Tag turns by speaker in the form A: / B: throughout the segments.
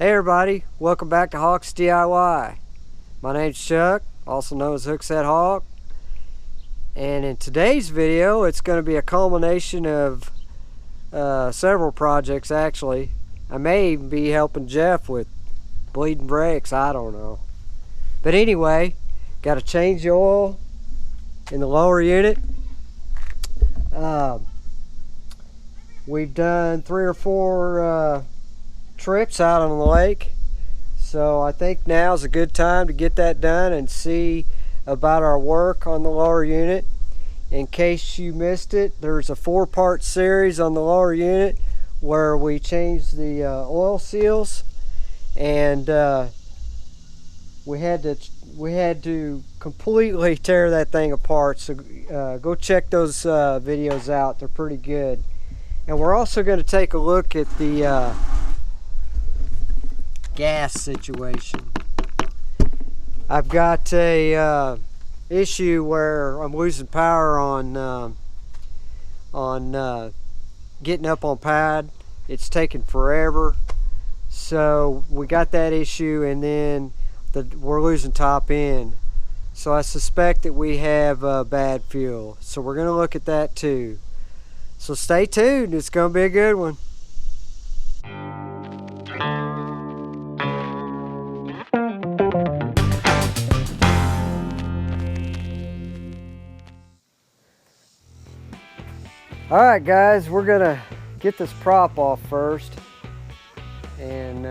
A: Hey everybody, welcome back to HawksDIY. My name's Chuck, also known as Hookset Hawk. And in today's video, it's going to be a culmination of several projects actually. I may even be helping Jeff with bleeding brakes, I don't know. But anyway, got to change the oil in the lower unit. We've done 3 or 4 trips out on the lake, so I think now's a good time to get that done and see about our work on the lower unit. In case you missed it, there's a 4-part series on the lower unit where we changed the oil seals, and we had to completely tear that thing apart, so go check those videos out. They're pretty good. And we're also going to take a look at the gas situation. I've got a issue where I'm losing power on getting up on pad. It's taking forever, so we got that issue, and then we're losing top end. So I suspect that we have bad fuel, so we're going to look at that too. So stay tuned, it's going to be a good one. Alright guys, we're going to get this prop off first, and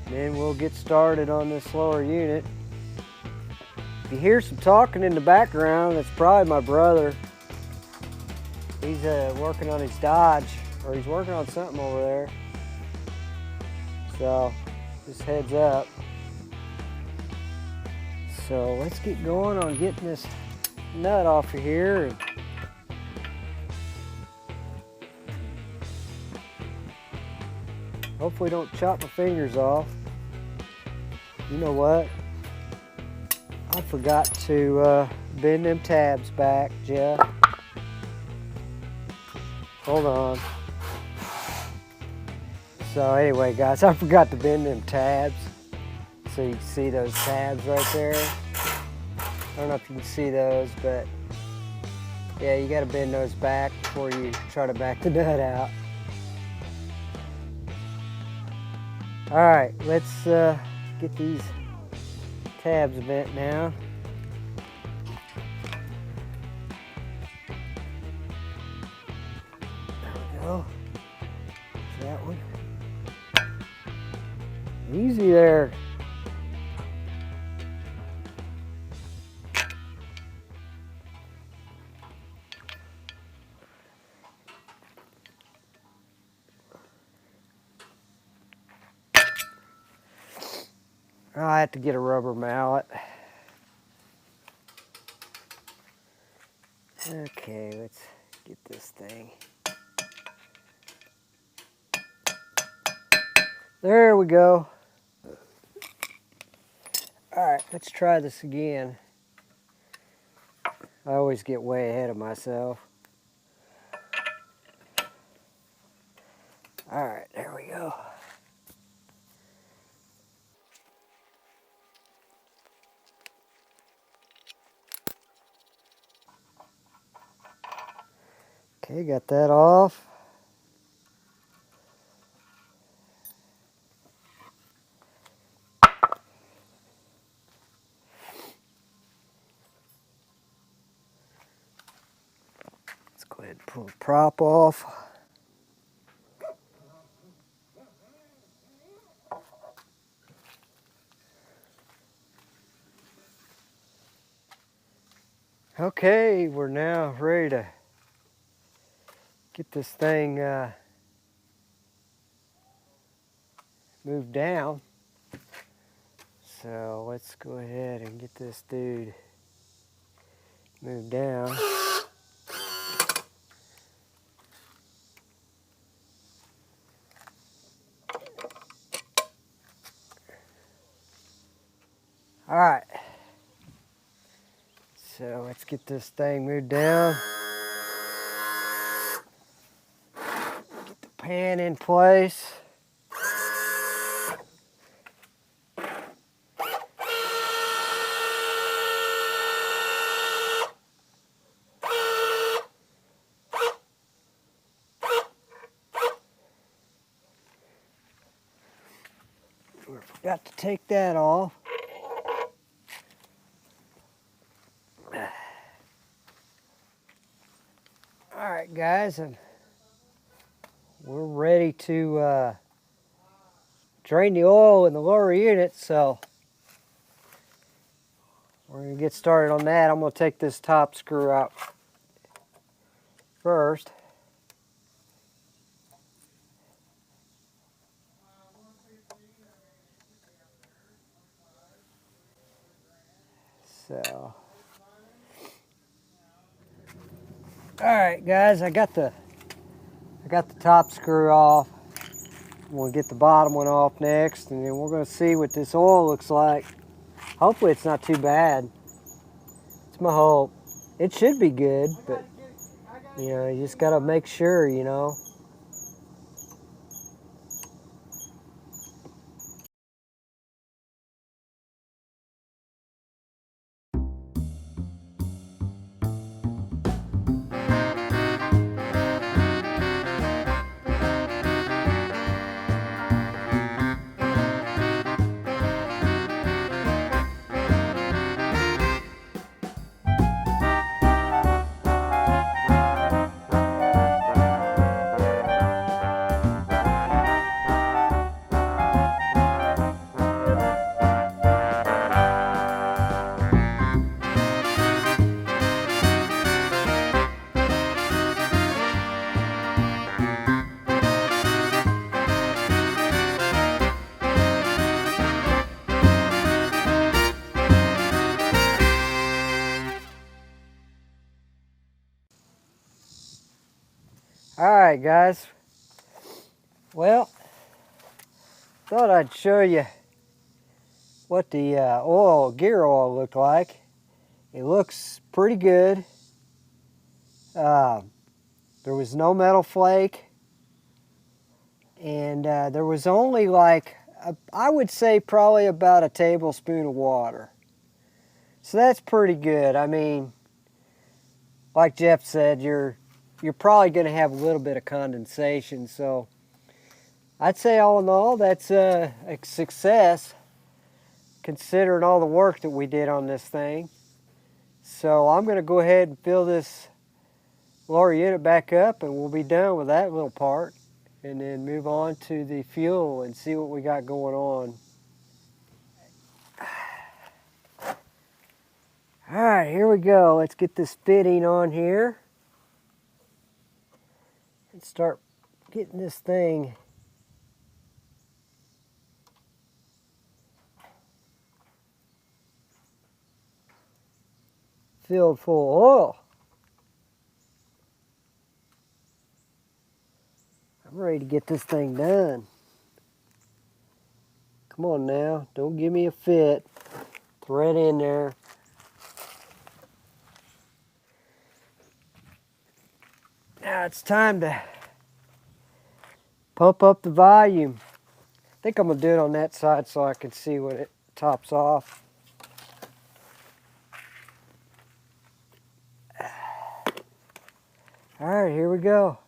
A: then we'll get started on this lower unit. If you hear some talking in the background, that's probably my brother. He's working on his Dodge, or he's working on something over there. So, just heads up. So let's get going on getting this nut off of here. And hopefully don't chop my fingers off. You know what? I forgot to bend them tabs back, Jeff. Hold on. So anyway guys, I forgot to bend them tabs. So you can see those tabs right there. I don't know if you can see those, but yeah, you gotta bend those back before you try to back the nut out. Alright, let's get these tabs bent now. There we go. That one. Easy there. I have to get a rubber mallet. Okay, let's get this thing. There we go. Alright, let's try this again. I always get way ahead of myself. Alright, there we go. Okay, got that off. Let's go ahead and pull the prop off. Okay, we're now ready to get this thing moved down. So let's go ahead and get this dude moved down. Alright, so let's get this thing moved down. Get the pan in place. Forgot to take that off. All right, guys, and we're ready to drain the oil in the lower unit, so we're going to get started on that. I'm going to take this top screw out first. So, all right, guys, I got the top screw off. We'll get the bottom one off next, and then we're going to see what this oil looks like. Hopefully it's not too bad. It's my hope. It should be good, but you know, you just got to make sure, you know. All right, guys. Well, thought I'd show you what the gear oil looked like. It looks pretty good. There was no metal flake, and there was only like, I would say probably about a tablespoon of water. So that's pretty good. I mean, like Jeff said, you're probably going to have a little bit of condensation. So I'd say all in all, that's a success considering all the work that we did on this thing. So I'm going to go ahead and fill this lower unit back up, and we'll be done with that little part, and then move on to the fuel and see what we got going on. All right, here we go. Let's get this fitting on here and start getting this thing filled full of oil. I'm ready to get this thing done. Come on now, don't give me a fit. Thread in there. Now it's time to pump up the volume. I think I'm going to do it on that side so I can see when it tops off. All right, here we go.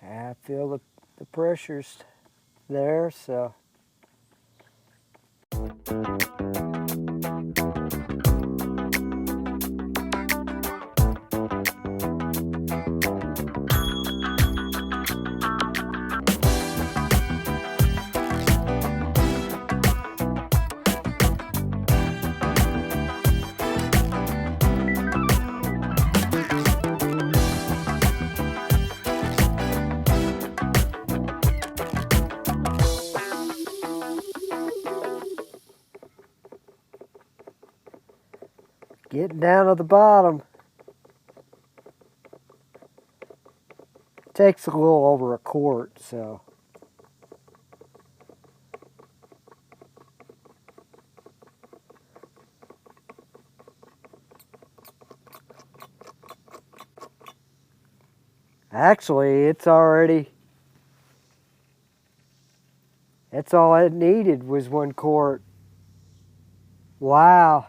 A: I feel the pressure's there, so. Getting down to the bottom. Takes a little over a quart, so. Actually, it's already, that's all it needed was 1 quart. Wow.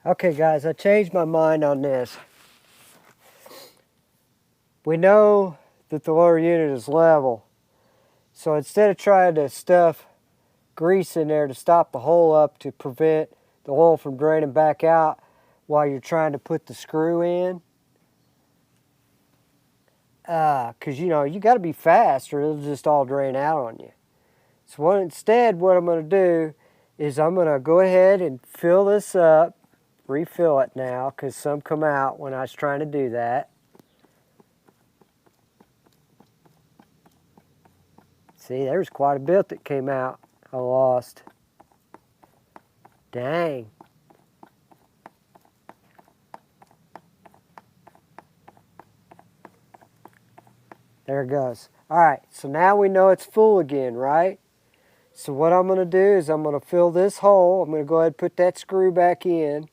A: Okay guys, I changed my mind on this. we know that the lower unit is level. So instead of trying to stuff grease in there to stop the hole up to prevent the oil from draining back out while you're trying to put the screw in, because you know you got to be fast or it'll just all drain out on you. So instead what I'm going to do is I'm going to go ahead and fill this up, refill it now, because some come out when I was trying to do that. See, there's quite a bit that came out. I lost. Dang. There it goes. All right, so now we know it's full again, right? So what I'm going to do is I'm going to fill this hole. I'm going to go ahead and put that screw back in.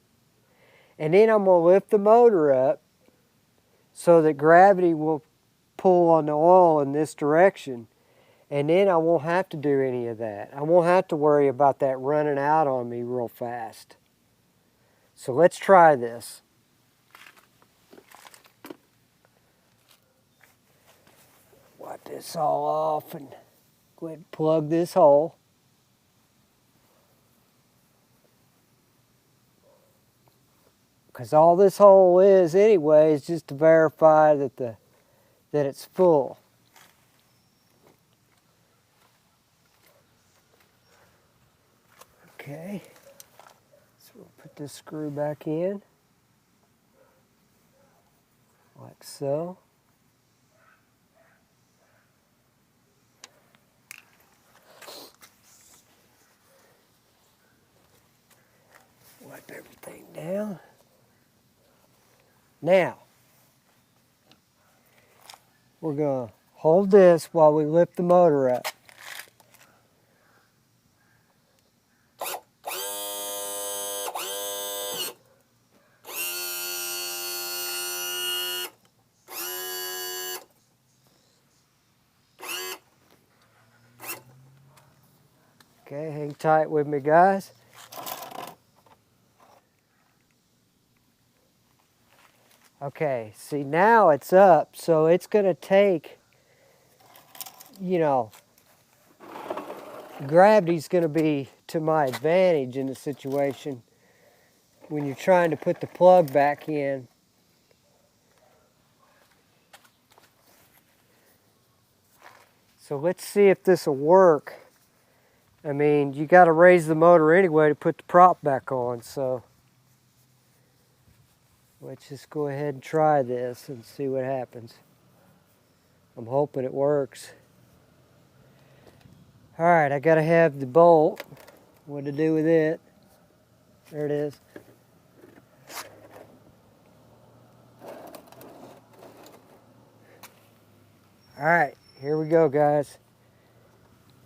A: And then I'm going to lift the motor up so that gravity will pull on the oil in this direction. And then I won't have to do any of that. I won't have to worry about that running out on me real fast. So let's try this. Wipe this all off and go ahead and plug this hole. Because all this hole is anyway is just to verify that it's full. Okay, so we'll put this screw back in, like so. Wipe everything down. Now, we're going to hold this while we lift the motor up. Okay, hang tight with me, guys. Okay, see now it's up, so it's going to take, you know, gravity's going to be to my advantage in the situation when you're trying to put the plug back in. So let's see if this will work. I mean, you got to raise the motor anyway to put the prop back on, so let's just go ahead and try this and see what happens. I'm hoping it works. All right, I got to have the bolt. What to do with it? There it is. All right, here we go, guys.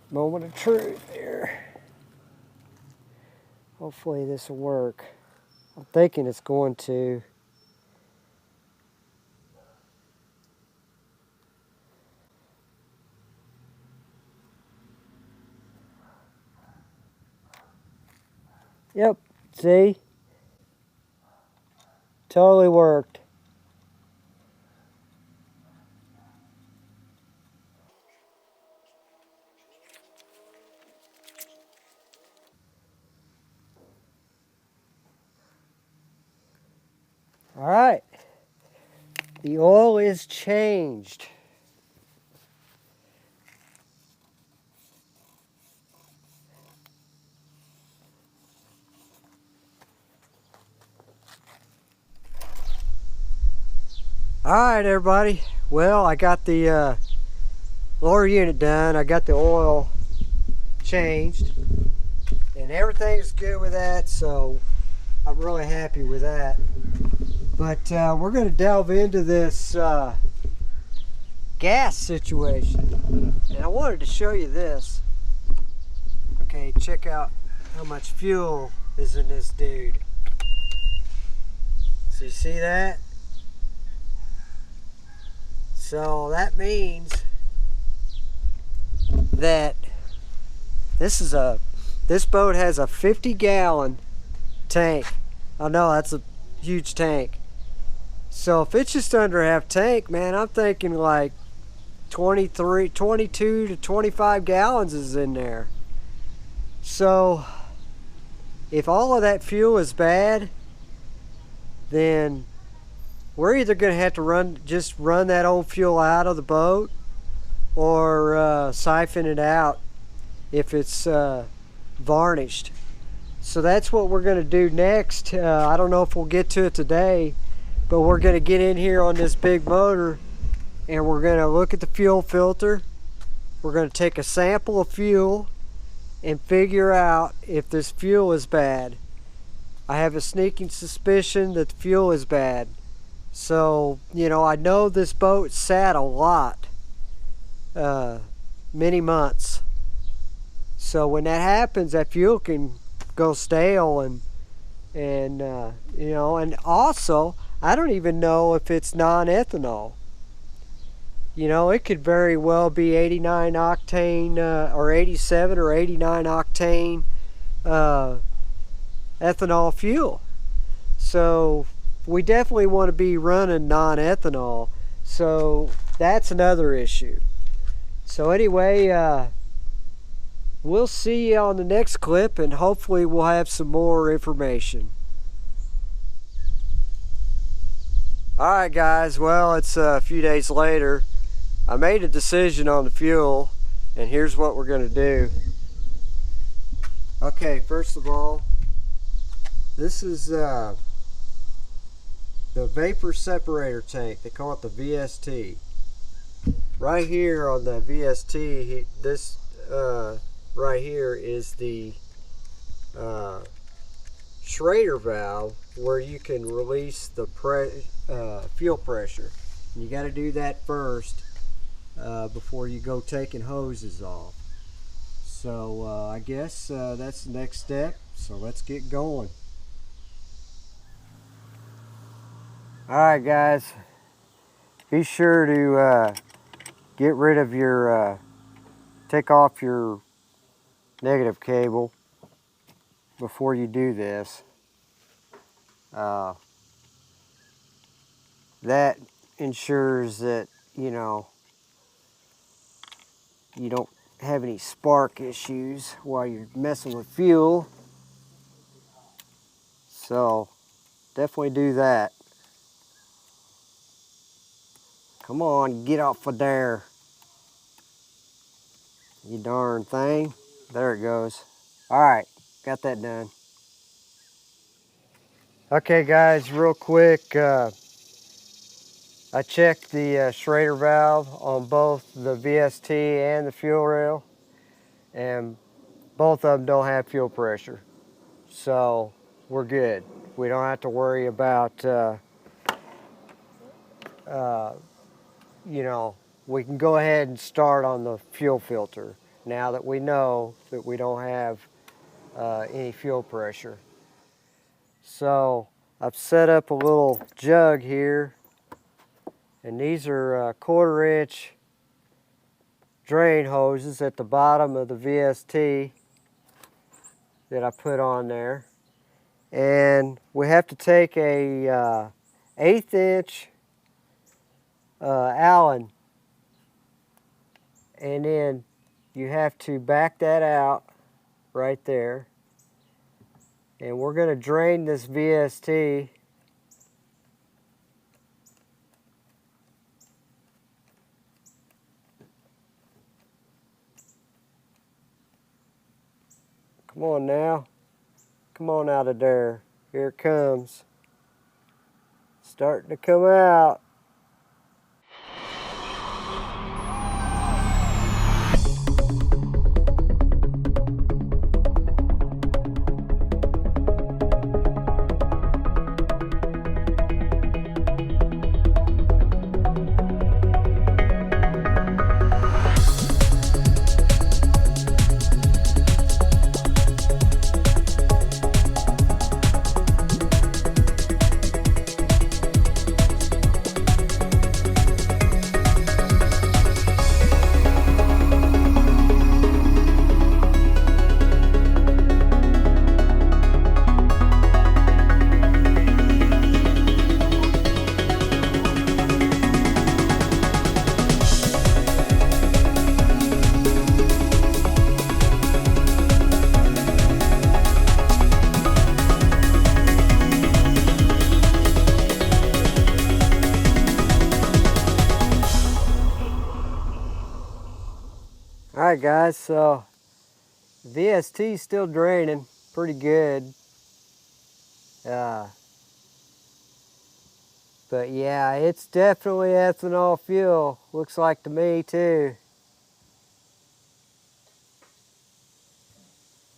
A: Moment of truth here. Hopefully this will work. I'm thinking it's going to. Yep, see? Totally worked. All right, the oil is changed. All right, everybody. Well, I got the lower unit done. I got the oil changed, and everything is good with that, so I'm really happy with that. But we're going to delve into this gas situation, and I wanted to show you this. Okay, check out how much fuel is in this dude. So you see that? So that means that this boat has a 50-gallon tank. I know that's a huge tank. So if it's just under half tank, man, I'm thinking like 22 to 25 gallons is in there. So if all of that fuel is bad, then we're either going to have to just run that old fuel out of the boat, or siphon it out if it's varnished. So that's what we're going to do next. I don't know if we'll get to it today, but we're going to get in here on this big motor and we're going to look at the fuel filter. We're going to take a sample of fuel and figure out if this fuel is bad. I have a sneaking suspicion that the fuel is bad. So, you know, I know this boat sat a lot, many months. So when that happens, that fuel can go stale, and you know, and also I don't even know if it's non-ethanol. You know, it could very well be 89 octane or 87 or 89 octane ethanol fuel. So we definitely want to be running non-ethanol. So that's another issue. So anyway, we'll see you on the next clip, and hopefully we'll have some more information. Alright guys, well, it's a few days later. I made a decision on the fuel, and here's what we're going to do. Okay, first of all, this is the Vapor Separator Tank. They call it the VST. Right here on the VST, this right here is the Schrader valve where you can release the fuel pressure. And you got to do that first before you go taking hoses off. So I guess that's the next step. So let's get going. Alright guys, be sure to get rid of your, take off your negative cable before you do this. That ensures that, you know, you don't have any spark issues while you're messing with fuel. So definitely do that. Come on, get off of there, you darn thing. There it goes. Alright, got that done. Okay guys, real quick, I checked the Schrader valve on both the VST and the fuel rail, and both of them don't have fuel pressure. So we're good. We don't have to worry about, you know, we can go ahead and start on the fuel filter now that we know that we don't have any fuel pressure. So I've set up a little jug here, and these are 1/4 inch drain hoses at the bottom of the VST that I put on there. And we have to take a 1/8 inch Allen, and then you have to back that out right there, and we're going to drain this VST come on now, come on out of there, here it comes, starting to come out. Alright guys, so VST is still draining pretty good. But yeah, it's definitely ethanol fuel. Looks like to me too.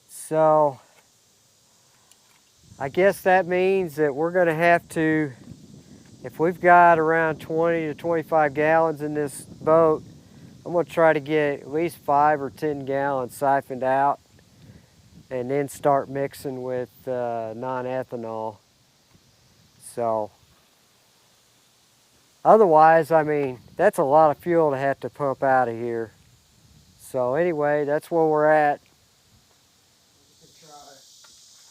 A: So I guess that means that we're going to have to, if we've got around 20 to 25 gallons in this boat, I'm going to try to get at least 5 or 10 gallons siphoned out and then start mixing with non-ethanol. So otherwise, I mean, that's a lot of fuel to have to pump out of here. So anyway, that's where we're at.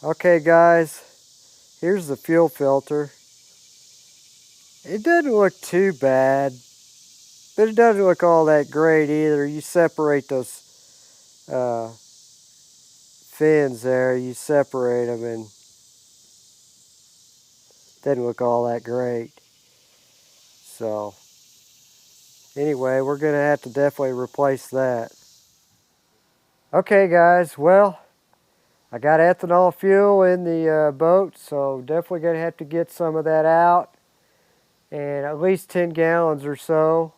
A: Okay guys, here's the fuel filter. It doesn't look too bad, but it doesn't look all that great either. You separate those fins there, you separate them, and it doesn't look all that great. So anyway, we're going to have to definitely replace that. Okay guys, well, I got ethanol fuel in the boat, so definitely going to have to get some of that out, and at least 10 gallons or so.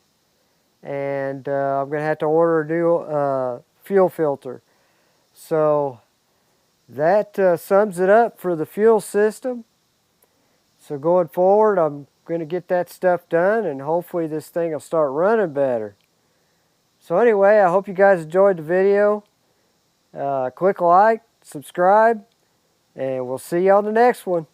A: And I'm going to have to order a new fuel filter. So that sums it up for the fuel system. So going forward, I'm going to get that stuff done, and hopefully this thing will start running better. So anyway, I hope you guys enjoyed the video. Click like, subscribe, and we'll see you on the next one.